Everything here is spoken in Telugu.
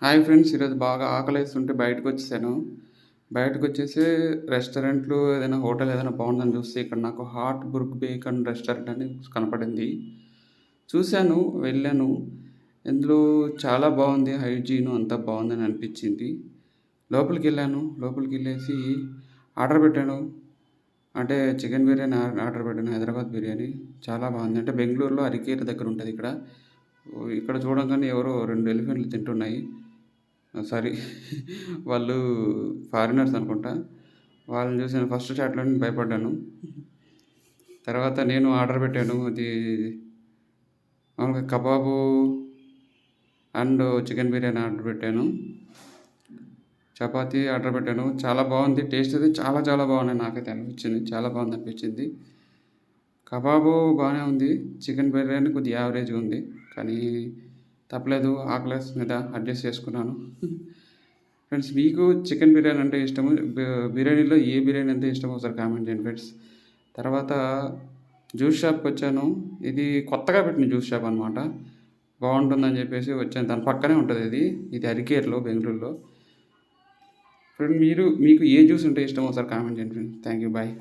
హాయ్ ఫ్రెండ్స్, ఈరోజు బాగా ఆకలేస్తుంటే బయటకొచ్చేసాను. బయటకొచ్చేసి రెస్టారెంట్లు ఏదైనా హోటల్ ఏదైనా బావుందని చూస్తే ఇక్కడ నాకు హాట్ బ్రూక్ బేకన్ రెస్టారెంట్ అని కనపడింది. చూసాను, వెళ్ళాను. ఇందులో చాలా బావుంది. హైజీను అంతా బావుందని అనిపిచ్చింది. లోపలికెళ్ళాను. లోపలికెళ్ళేసి ఆర్డర్ పెట్టాను. అంటే చికెన్ బిర్యానీ ఆర్డర్ పెట్టాను. హైదరాబాద్ బిర్యానీ. చాలా బావుంది. అంటే బెంగుళూరులో అరికేర్ దగ్గర ఉంటదిక్కడ. ఇక్కడ చూడంగానే ఎవరో 2 ఎలిఫెంట్లు తింటున్నాయి. సారీ, వాళ్ళు ఫారినర్స్ అనుకుంటా. వాళ్ళని చూసి నేను ఫస్ట్ చాట్‌లోనే భయపడ్డాను. తర్వాత నేను ఆర్డర్ పెట్టాను. అది మామూలుగా kebab and chicken biryani order పెట్టాను. చపాతీ ఆర్డర్ పెట్టాను. చాలా బావుంది. టేస్ట్ అయితే చాలా చాలా బాగున్నాయి. నాకైతే అనిపించింది. చాలా బాగుందనిపించింది. కబాబు బానే ఉంది. చికెన్ బిర్యానీ కొద్దిగా యావరేజ్‌గా ఉంది. కానీ తప్పలేదు. ఆకలేస్తుంది కదా! అడ్జస్ట్ చేసుకున్నాను. ఫ్రెండ్స్, మీకు చికెన్ బిర్యానీ అంటే ఇష్టము. బిర్యానీలో ఏ బిర్యానీ అంటే ఇష్టమో ఒకసారి కామెంట్ చేయండి ఫ్రెండ్స్. తర్వాత జ్యూస్ షాప్‌కొచ్చాను. ఇది కొత్తగా పెట్టిన జ్యూస్ షాప్ అనమాట. బావుంటుందని చెప్పేసి వచ్చాను. దాని పక్కనే ఉంటది ఇది. ఇది అరికేర్‌లో, బెంగుళూరులో. ఫ్రెండ్, మీకు ఏ జ్యూస్ అంటే ఇష్టమో ఒకసారి కామెంట్ చేయండి ఫ్రెండ్స్. Thank you. బాయ్.